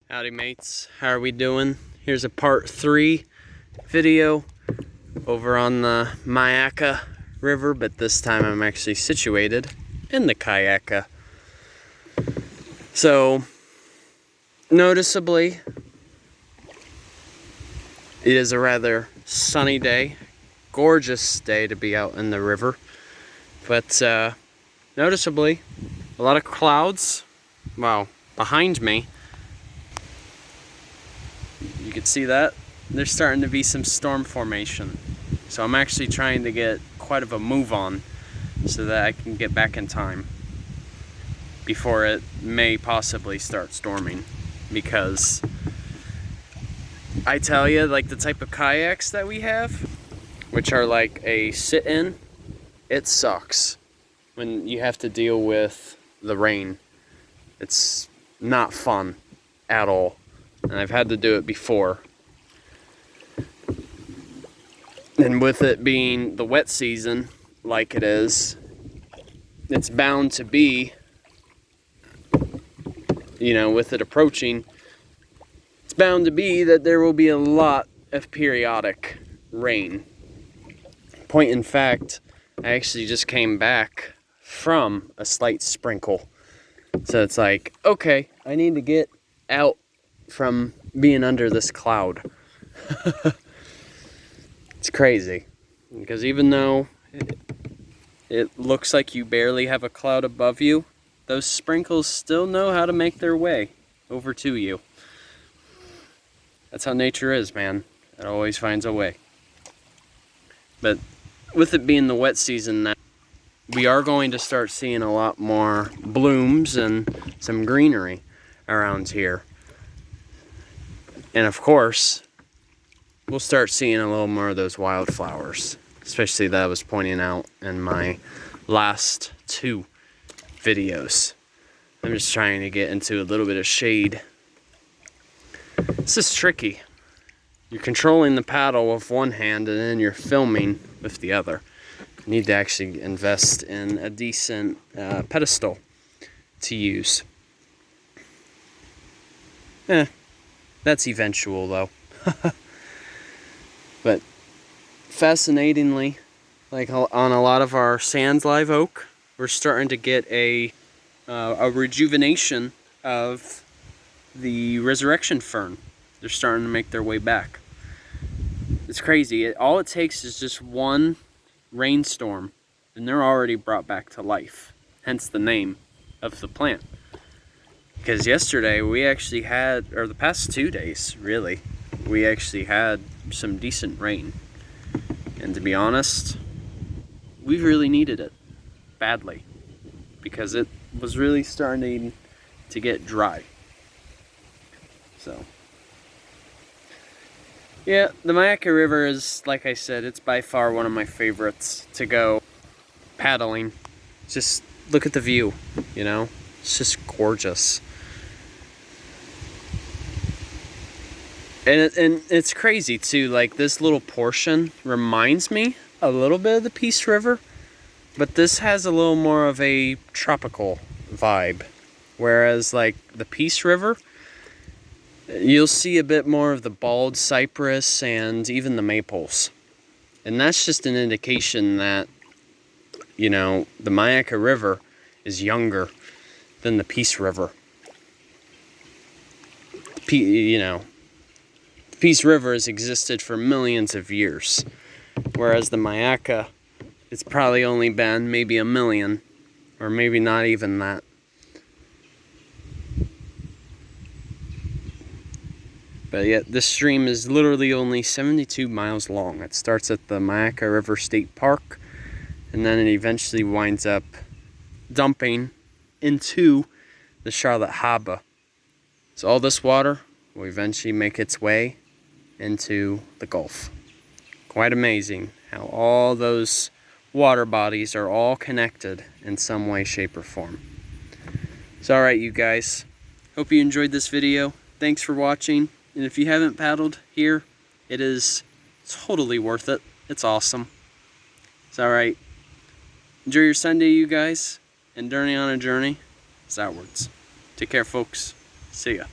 Howdy mates, how are we doing? Here's a part 3 video over on the Myakka River, but this time I'm actually situated in the Kayakka. So, noticeably, it is a rather sunny day, gorgeous day to be out in the river, but noticeably, a lot of clouds, wow, behind me. You can see that there's starting to be some storm formation, so I'm actually trying to get quite of a move on so that I can get back in time before it may possibly start storming, because I tell you, like, the type of kayaks that we have, which are like a sit-in, it sucks when you have to deal with the rain. It's not fun at all. And I've had to do it before. And with it being the wet season, like it is, it's bound to be, you know, with it approaching, it's bound to be that there will be a lot of periodic rain. Point in fact, I actually just came back from a slight sprinkle. So it's like, okay, I need to get out from being under this cloud. It's crazy, because even though it looks like you barely have a cloud above you, those sprinkles still know how to make their way over to you. That's how nature is, man. It always finds a way. But with it being the wet season now, we are going to start seeing a lot more blooms and some greenery around here. And of course, we'll start seeing a little more of those wildflowers, especially that I was pointing out in my last 2 videos. I'm just trying to get into a little bit of shade. This is tricky. You're controlling the paddle with one hand and then you're filming with the other. You need to actually invest in a decent pedestal to use. That's eventual though. But fascinatingly, like on a lot of our sand live oak, we're starting to get a rejuvenation of the resurrection fern. They're starting to make their way back. It's crazy. All it takes is just one rainstorm and they're already brought back to life. Hence the name of the plant. Because yesterday we actually had, or the past 2 days really, we actually had some decent rain. And to be honest, we really needed it badly, because it was really starting to get dry. So, yeah, the Myakka River is, like I said, it's by far one of my favorites to go paddling. Just look at the view, you know? It's just gorgeous. And it's crazy too, like this little portion reminds me a little bit of the Peace River, but this has a little more of a tropical vibe. Whereas like the Peace River, you'll see a bit more of the bald cypress and even the maples. And that's just an indication that, you know, the Myakka River is younger than the Peace River. You know, Peace River has existed for millions of years, whereas the Myakka, it's probably only been maybe 1 million, or maybe not even that. But yet this stream is literally only 72 miles long. It starts at the Myakka River State Park, and then it eventually winds up dumping into the Charlotte Harbor. So all this water will eventually make its way into the Gulf. Quite amazing how all those water bodies are all connected in some way, shape, or form. So alright you guys, hope you enjoyed this video. Thanks for watching, and if you haven't paddled here, it is totally worth it. It's awesome. It's alright. Enjoy your Sunday, you guys, and journey on a journey is outwards. Take care, folks. See ya.